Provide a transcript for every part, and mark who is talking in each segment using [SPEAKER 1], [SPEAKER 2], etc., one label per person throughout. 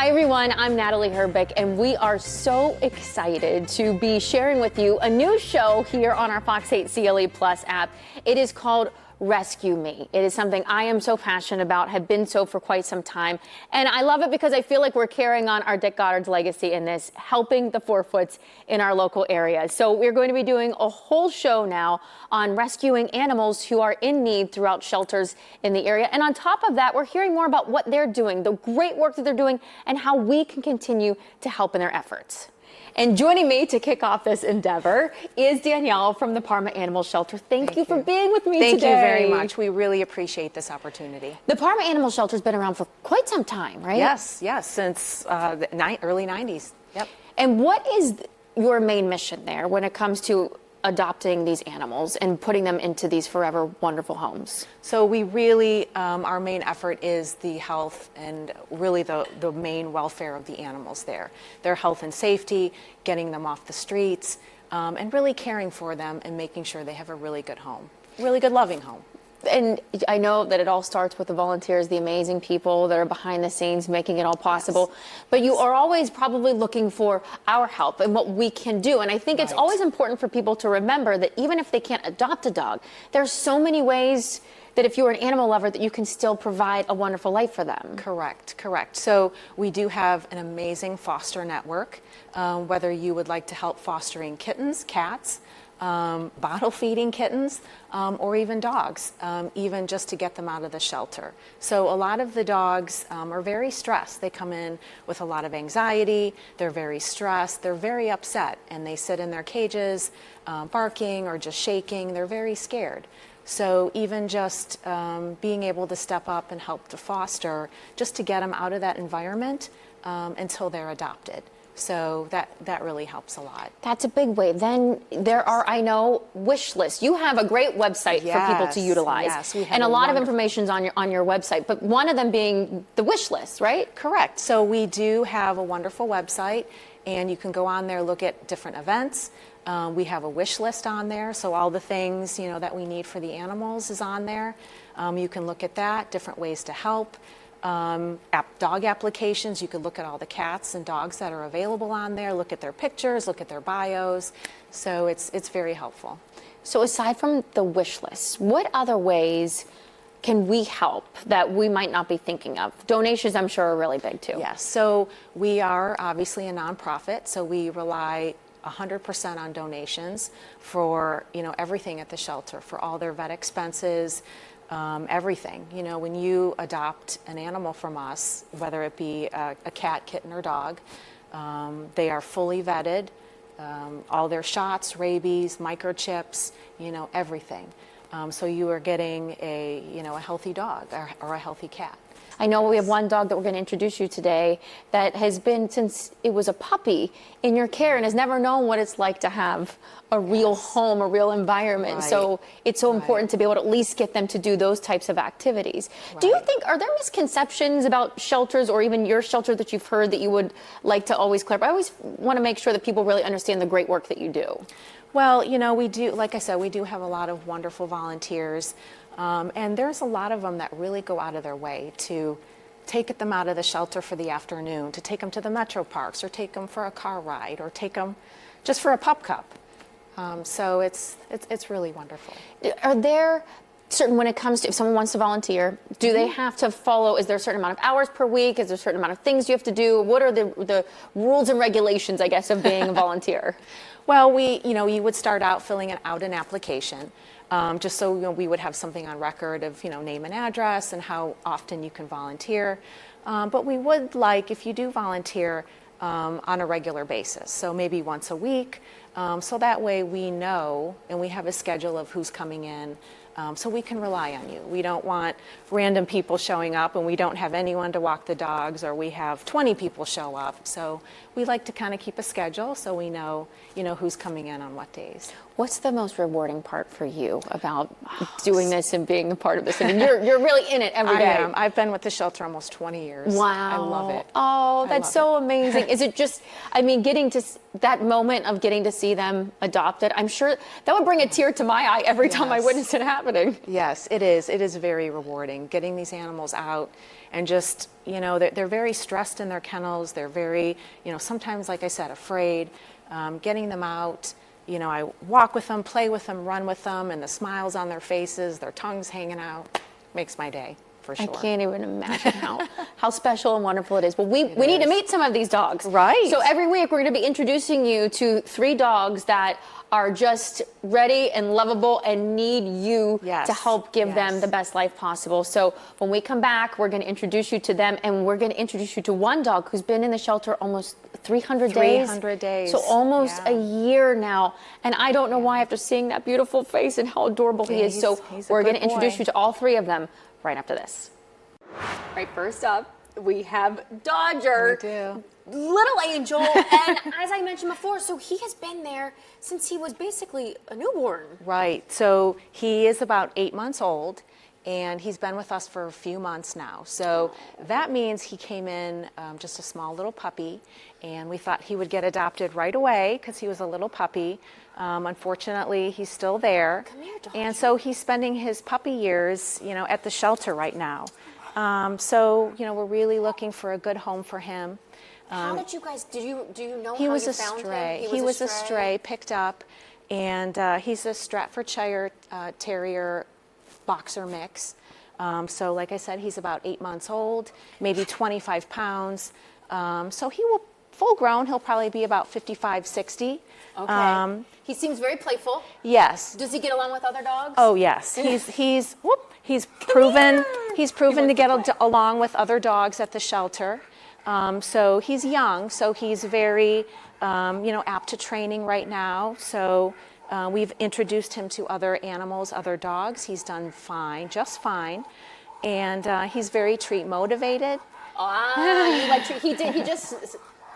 [SPEAKER 1] Hi everyone, I'm Natalie Herbeck, and we are so excited to be sharing with you a new show here on our Fox 8 CLE Plus app. It is called Rescue Me. It is something I am so passionate about, have been so for quite some time, and I love it because I feel like we're carrying on our Dick Goddard's legacy in this, helping the four-foots in our local area. So we're going to be doing a whole show now on rescuing animals who are in need throughout shelters in the area. And on top of that, we're hearing more about what they're doing, the great work that they're doing, and how we can continue to help in their efforts. And joining me to kick off this endeavor is Danielle from the Parma Animal Shelter. Thank you for being with me today.
[SPEAKER 2] Thank you very much. We really appreciate this opportunity.
[SPEAKER 1] The Parma Animal Shelter has been around for quite some time, right?
[SPEAKER 2] Yes, since the early 90s. Yep.
[SPEAKER 1] And what is your main mission there when it comes to adopting these animals and putting them into these forever wonderful homes?
[SPEAKER 2] So we really, our main effort is the health and really the main welfare of the animals there. Their health and safety, getting them off the streets, and really caring for them and making sure they have a really good home, really good loving home.
[SPEAKER 1] And I know that it all starts with the volunteers, the amazing people that are behind the scenes making it all possible. Yes. But you are always probably looking for our help and what we can do. And I think it's always important for people to remember that even if they can't adopt a dog, there's so many ways that if you're an animal lover that you can still provide a wonderful life for them.
[SPEAKER 2] Correct. So we do have an amazing foster network, whether you would like to help fostering kittens, cats, bottle feeding kittens, or even dogs, even just to get them out of the shelter. So a lot of the dogs are very stressed. They come in with a lot of anxiety, they're very stressed, they're very upset, and they sit in their cages barking or just shaking. They're very scared. So even just being able to step up and help to foster, just to get them out of that environment until they're adopted. So that really helps a lot.
[SPEAKER 1] That's a big way. Then there are, I know, wish lists. You have a great website for people to utilize.
[SPEAKER 2] Yes, we have
[SPEAKER 1] and a lot of information's on your website, but one of them being the wish list, right?
[SPEAKER 2] Correct. So we do have a wonderful website, and you can go on there, look at different events. We have a wish list on there, so all the things that we need for the animals is on there. You can look at that, different ways to help. Dog applications, you could look at all the cats and dogs that are available on there, look at their pictures, look at their bios. So it's very helpful.
[SPEAKER 1] So aside from the wish list, what other ways can we help that we might not be thinking of? Donations, I'm sure, are really big too.
[SPEAKER 2] Yes, so we are obviously a nonprofit, so we rely 100% on donations for everything at the shelter, for all their vet expenses, everything. When you adopt an animal from us, whether it be a cat, kitten, or dog, they are fully vetted. All their shots, rabies, microchips, everything. So you are getting a healthy dog or a healthy cat.
[SPEAKER 1] I know we have one dog that we're going to introduce you today that has been, since it was a puppy, in your care and has never known what it's like to have a real home, a real environment.
[SPEAKER 2] Right.
[SPEAKER 1] So it's so important to be able to at least get them to do those types of activities.
[SPEAKER 2] Right.
[SPEAKER 1] Do you think, are there misconceptions about shelters or even your shelter that you've heard that you would like to always clarify? I always want to make sure that people really understand the great work that you do.
[SPEAKER 2] Well, we do, like I said, we do have a lot of wonderful volunteers. And there's a lot of them that really go out of their way to take them out of the shelter for the afternoon, to take them to the metro parks, or take them for a car ride, or take them just for a pup cup. So it's really wonderful.
[SPEAKER 1] Are there certain, when it comes to, if someone wants to volunteer, do they have to follow, is there a certain amount of hours per week? Is there a certain amount of things you have to do? What are the rules and regulations, I guess, of being a volunteer?
[SPEAKER 2] Well, you would start out filling out an application. Just so we would have something on record of name and address and how often you can volunteer. But we would like, if you do volunteer, on a regular basis, so maybe once a week, so that way we know and we have a schedule of who's coming in, so we can rely on you. We don't want random people showing up and we don't have anyone to walk the dogs, or we have 20 people show up. So we like to kind of keep a schedule so we know who's coming in on what days.
[SPEAKER 1] What's the most rewarding part for you about doing this and being a part of this? I mean, you're really in it every day.
[SPEAKER 2] I am. I've been with the shelter almost 20 years.
[SPEAKER 1] Wow.
[SPEAKER 2] I love it.
[SPEAKER 1] Oh, that's so amazing. Is it just, I mean, getting to that moment of getting to see them adopted, I'm sure that would bring a tear to my eye every time I witness it happening.
[SPEAKER 2] Yes, it is. It is very rewarding getting these animals out and just, they're very stressed in their kennels. They're very, sometimes, like I said, afraid. Getting them out. I walk with them, play with them, run with them, and the smiles on their faces, their tongues hanging out, makes my day, for sure.
[SPEAKER 1] I can't even imagine how special and wonderful it is. But we need to meet some of these dogs.
[SPEAKER 2] Right.
[SPEAKER 1] So every week we're going to be introducing you to 3 dogs that are just ready and lovable and need you to help give them the best life possible. So when we come back, we're going to introduce you to them, and we're going to introduce you to one dog who's been in the shelter almost 300 days.
[SPEAKER 2] 300 days.
[SPEAKER 1] So almost a year now. And I don't know why, after seeing that beautiful face and how adorable he is. So we're going to introduce you to all 3 of them right after this. All right, first up, we have Dodger.
[SPEAKER 2] We do.
[SPEAKER 1] Little angel, and as I mentioned before, so he has been there since he was basically a newborn.
[SPEAKER 2] Right. So he is about 8 months old, and he's been with us for a few months now. So that means he came in just a small little puppy, and we thought he would get adopted right away because he was a little puppy. Unfortunately, he's still there.
[SPEAKER 1] Come here, Dodger.
[SPEAKER 2] And so he's spending his puppy years, at the shelter right now. So we're really looking for a good home for him.
[SPEAKER 1] How did you guys, do you know
[SPEAKER 2] He
[SPEAKER 1] how
[SPEAKER 2] was
[SPEAKER 1] you
[SPEAKER 2] a
[SPEAKER 1] found
[SPEAKER 2] stray.
[SPEAKER 1] him?
[SPEAKER 2] He was a stray, picked up, and he's a Staffordshire Terrier boxer mix. So like I said, he's about 8 months old, maybe 25 pounds. So he will, full grown, he'll probably be about 55, 60.
[SPEAKER 1] Okay. He seems very playful.
[SPEAKER 2] Yes.
[SPEAKER 1] Does he get along with other dogs?
[SPEAKER 2] Oh yes. He's proven to get along with other dogs at the shelter. So he's young, so he's very, apt to training right now. So we've introduced him to other animals, other dogs. He's done fine, just fine. And he's very treat motivated.
[SPEAKER 1] You like treat. He just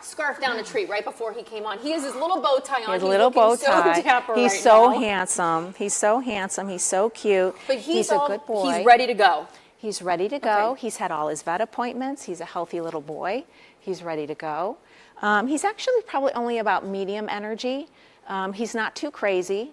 [SPEAKER 1] scarfed down a treat right before he came on. He has his little bow tie on.
[SPEAKER 2] His little bow tie.
[SPEAKER 1] So dapper
[SPEAKER 2] he's
[SPEAKER 1] right
[SPEAKER 2] so
[SPEAKER 1] now.
[SPEAKER 2] handsome. He's so handsome. He's so cute.
[SPEAKER 1] But
[SPEAKER 2] he's a good boy.
[SPEAKER 1] He's ready to go.
[SPEAKER 2] He's ready to go.
[SPEAKER 1] Okay.
[SPEAKER 2] He's had all his vet appointments. He's a healthy little boy. He's ready to go. He's actually probably only about medium energy. He's not too crazy,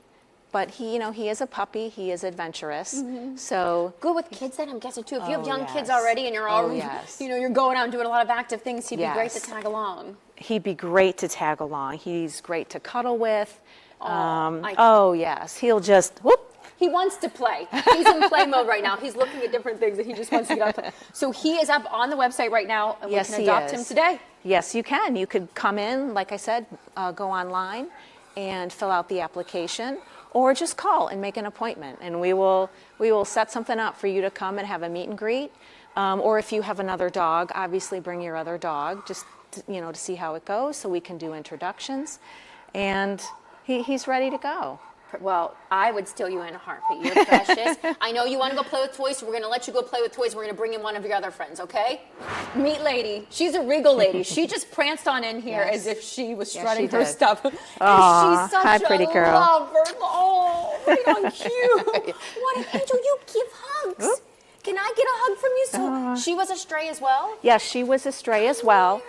[SPEAKER 2] but he is a puppy. He is adventurous. So
[SPEAKER 1] Good with kids then, I'm guessing too. If you have young kids
[SPEAKER 2] yes.
[SPEAKER 1] already and you're already,
[SPEAKER 2] yes.
[SPEAKER 1] you're going out and doing a lot of active things, he'd be great to
[SPEAKER 2] Yes.
[SPEAKER 1] tag along.
[SPEAKER 2] he'd be great to tag along. He's great to cuddle with. Yes, he'll just whoop.
[SPEAKER 1] He wants to play. He's in play mode right now. He's looking at different things and he just wants to get out and play. So he is up on the website right now, and
[SPEAKER 2] Yes,
[SPEAKER 1] we can
[SPEAKER 2] he
[SPEAKER 1] adopt
[SPEAKER 2] is.
[SPEAKER 1] him today.
[SPEAKER 2] Yes, you can. You could come in, like I said, go online and fill out the application, or just call and make an appointment, and we will set something up for you to come and have a meet and greet. Or if you have another dog, obviously bring your other dog, just to see how it goes, so we can do introductions. And he's ready to go.
[SPEAKER 1] Well, I would steal you in a heartbeat. You're precious. I know you want to go play with toys, so we're going to let you go play with toys. We're going to bring in one of your other friends, okay? Meet Lady. She's a regal lady. She just pranced on in here
[SPEAKER 2] Yes.
[SPEAKER 1] as if she was
[SPEAKER 2] Yes,
[SPEAKER 1] strutting
[SPEAKER 2] she
[SPEAKER 1] her
[SPEAKER 2] did.
[SPEAKER 1] stuff. And
[SPEAKER 2] Aw,
[SPEAKER 1] she's such
[SPEAKER 2] hi,
[SPEAKER 1] a
[SPEAKER 2] pretty girl.
[SPEAKER 1] lover. Oh, right on cue. What an angel. You give hugs.
[SPEAKER 2] Oop.
[SPEAKER 1] Can I get a hug from you? So she was a stray as well?
[SPEAKER 2] Yes, she was a stray as well.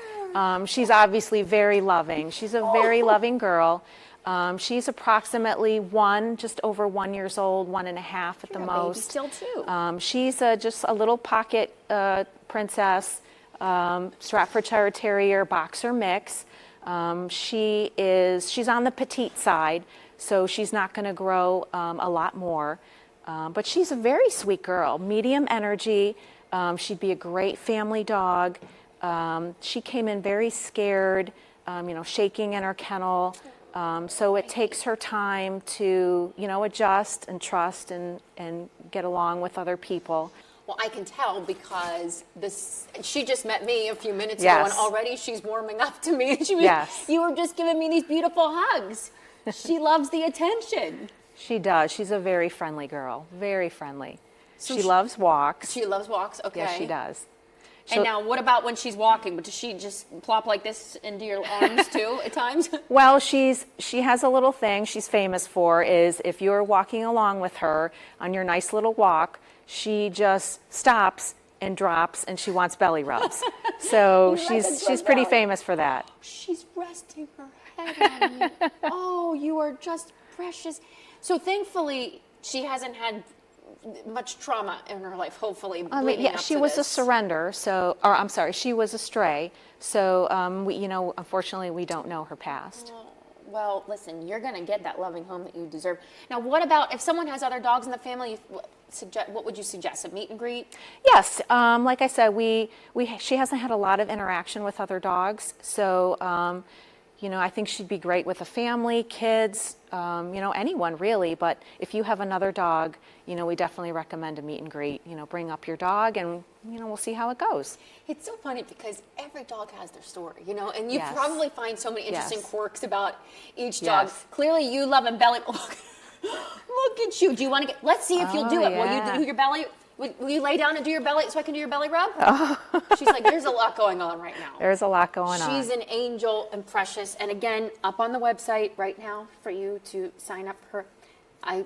[SPEAKER 2] She's obviously very loving. She's a very loving girl. She's approximately just over 1 year old, 1.5 at the
[SPEAKER 1] You're a baby
[SPEAKER 2] most.
[SPEAKER 1] still too.
[SPEAKER 2] She's just a little pocket princess, Staffordshire Terrier boxer mix. She's on the petite side, so she's not going to grow a lot more. But she's a very sweet girl, medium energy. She'd be a great family dog. She came in very scared, shaking in her kennel. So it takes her time to, adjust and trust and get along with other people.
[SPEAKER 1] Well, I can tell because she just met me a few minutes ago,
[SPEAKER 2] Yes.
[SPEAKER 1] and already she's warming up to me.
[SPEAKER 2] Yes.
[SPEAKER 1] You were just giving me these beautiful hugs. She loves the attention.
[SPEAKER 2] She does. She's a very friendly girl, very friendly.
[SPEAKER 1] So
[SPEAKER 2] she loves walks.
[SPEAKER 1] She loves walks. Okay.
[SPEAKER 2] Yes, she does.
[SPEAKER 1] And now, what about when she's walking? But does she just plop like this into your arms too at times?
[SPEAKER 2] Well, she has a little thing she's famous for is if you're walking along with her on your nice little walk, she just stops and drops and she wants belly rubs. So she's pretty famous for that.
[SPEAKER 1] She's resting her head on you. Oh, you are just precious. So thankfully, she hasn't had much trauma in her life, hopefully.
[SPEAKER 2] She was a surrender, she was a stray. So, unfortunately, we don't know her past.
[SPEAKER 1] Well, listen, you're going to get that loving home that you deserve. Now, what about if someone has other dogs in the family? What would you suggest? A meet and greet?
[SPEAKER 2] Yes, like I said, she hasn't had a lot of interaction with other dogs, so I think she'd be great with a family, kids, anyone really. But if you have another dog, we definitely recommend a meet and greet. Bring up your dog, and we'll see how it goes.
[SPEAKER 1] It's so funny because every dog has their story, and you
[SPEAKER 2] Yes.
[SPEAKER 1] probably find so many interesting
[SPEAKER 2] Yes.
[SPEAKER 1] quirks about each dog.
[SPEAKER 2] Yes.
[SPEAKER 1] Clearly, you love a belly. Look at you. Do you want to get? Let's see if you'll do it. Will you do your belly? Will you lay down and do your belly so I can do your belly rub? Oh. She's like, there's a lot going on right now.
[SPEAKER 2] There's a lot going on.
[SPEAKER 1] She's an angel and precious. And again, up on the website right now for you to sign up for her.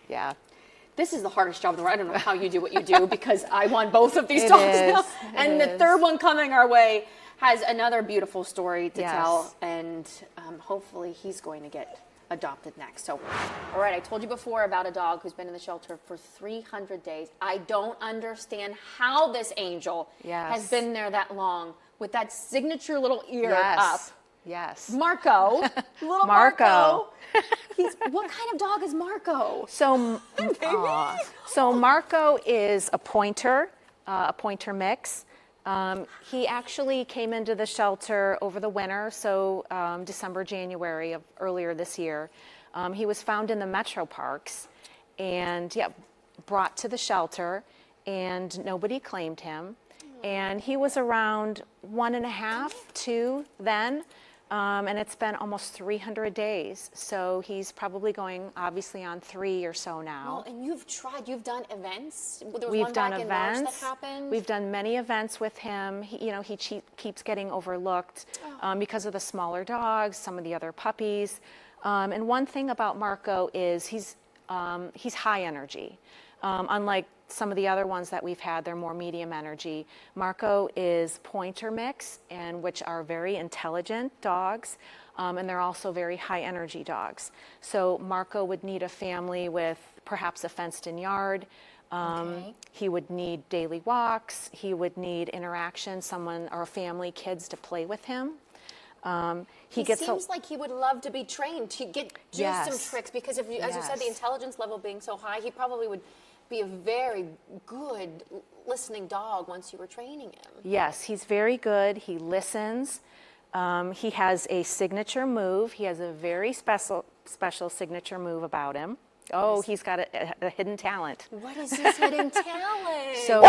[SPEAKER 2] Yeah.
[SPEAKER 1] This is the hardest job in the world. I don't know how you do what you do because I want both of these
[SPEAKER 2] It
[SPEAKER 1] dogs
[SPEAKER 2] is.
[SPEAKER 1] now. And the third one coming our way has another beautiful story to
[SPEAKER 2] Yes.
[SPEAKER 1] tell. And hopefully he's going to get adopted next. So, all right, I told you before about a dog who's been in the shelter for 300 days. I don't understand how this angel
[SPEAKER 2] Yes.
[SPEAKER 1] has been there that long with that signature little ear
[SPEAKER 2] Yes.
[SPEAKER 1] up.
[SPEAKER 2] Yes.
[SPEAKER 1] Marco, little Marco. What kind of dog is Marco?
[SPEAKER 2] So Marco is a pointer mix. He actually came into the shelter over the winter, so December, January of earlier this year. He was found in the metro parks and brought to the shelter, and nobody claimed him. And he was around 1.5, 2 then. And it's been almost 300 days. So he's probably going obviously on 3 or so now.
[SPEAKER 1] Well, and you've done events. There was
[SPEAKER 2] We've
[SPEAKER 1] one
[SPEAKER 2] done
[SPEAKER 1] back in March
[SPEAKER 2] events.
[SPEAKER 1] that happened.
[SPEAKER 2] We've done many events with him. He keeps getting overlooked because of the smaller dogs, some of the other puppies. And one thing about Marco is he's high energy. Unlike some of the other ones that we've had, they're more medium energy. Marco is pointer mix, and which are very intelligent dogs, and they're also very high energy dogs. So Marco would need a family with perhaps a fenced-in yard. He would need daily walks. He would need interaction, someone or a family, kids to play with him.
[SPEAKER 1] He seems like he would love to be trained to do
[SPEAKER 2] Yes.
[SPEAKER 1] some tricks because, as you said, the
[SPEAKER 2] Yes.
[SPEAKER 1] intelligence level being so high, he probably would be a very good listening dog once you were training him.
[SPEAKER 2] Yes, he's very good. He listens. He has a signature move. He has a very special signature move about him. Oh, he's got a hidden talent.
[SPEAKER 1] What is his hidden talent?
[SPEAKER 2] So,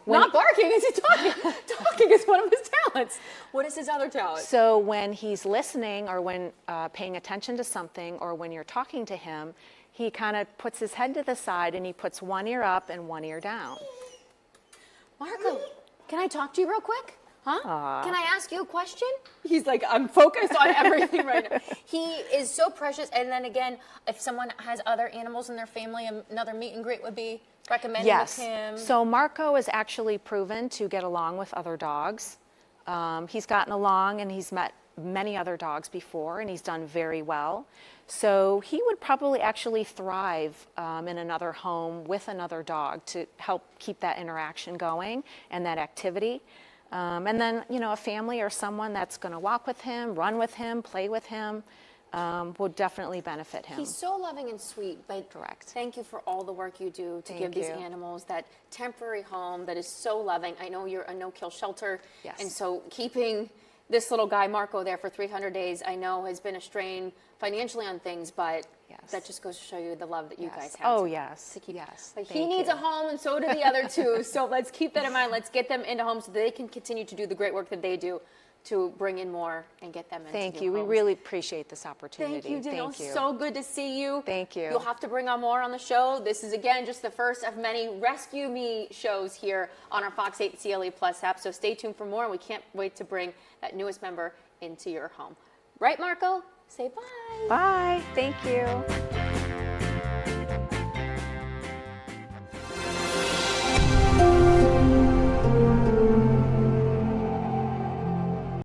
[SPEAKER 1] not barking. Is he talking? Talking is one of his talents. What is his other talent?
[SPEAKER 2] So when he's listening or when paying attention to something or when you're talking to him, he kind of puts his head to the side and he puts one ear up and one ear down.
[SPEAKER 1] Marco, can I talk to you real quick? Huh? Can I ask you a question? He's like, I'm focused on everything right now. He is so precious. And then again, if someone has other animals in their family, another meet and greet would be recommended with him.
[SPEAKER 2] So Marco is actually proven to get along with other dogs. He's gotten along and he's met many other dogs before and he's done very well. So he would probably actually thrive in another home with another dog to help keep that interaction going and that activity. And then, a family or someone that's going to walk with him, run with him, play with him, would definitely benefit him.
[SPEAKER 1] He's so loving and sweet, but
[SPEAKER 2] Correct.
[SPEAKER 1] Thank you for all the work you do to
[SPEAKER 2] Thank
[SPEAKER 1] give these
[SPEAKER 2] you.
[SPEAKER 1] animals that temporary home that is so loving. I know you're a no-kill shelter,
[SPEAKER 2] Yes.
[SPEAKER 1] and so keeping this little guy, Marco, there for 300 days, I know has been a strain financially on things, but
[SPEAKER 2] Yes.
[SPEAKER 1] that just goes to show you the love that you guys have.
[SPEAKER 2] Oh,
[SPEAKER 1] to-
[SPEAKER 2] yes.
[SPEAKER 1] to keep-
[SPEAKER 2] Yes.
[SPEAKER 1] But he
[SPEAKER 2] Thank
[SPEAKER 1] needs
[SPEAKER 2] you.
[SPEAKER 1] a home, and so do the other two. So let's keep that in mind. Let's get them into homes so they can continue to do the great work that they do. to bring in more and get them into
[SPEAKER 2] Thank
[SPEAKER 1] new
[SPEAKER 2] you. We
[SPEAKER 1] homes.
[SPEAKER 2] really appreciate this opportunity.
[SPEAKER 1] Thank you, Danielle.
[SPEAKER 2] Thank you.
[SPEAKER 1] So good to see you.
[SPEAKER 2] Thank you.
[SPEAKER 1] You'll have to bring on more on the show. This is, again, just the first of many Rescue Me shows here on our Fox 8 CLE Plus app. So stay tuned for more, and we can't wait to bring that newest member into your home. Right, Marco? Say bye.
[SPEAKER 2] Bye. Thank you.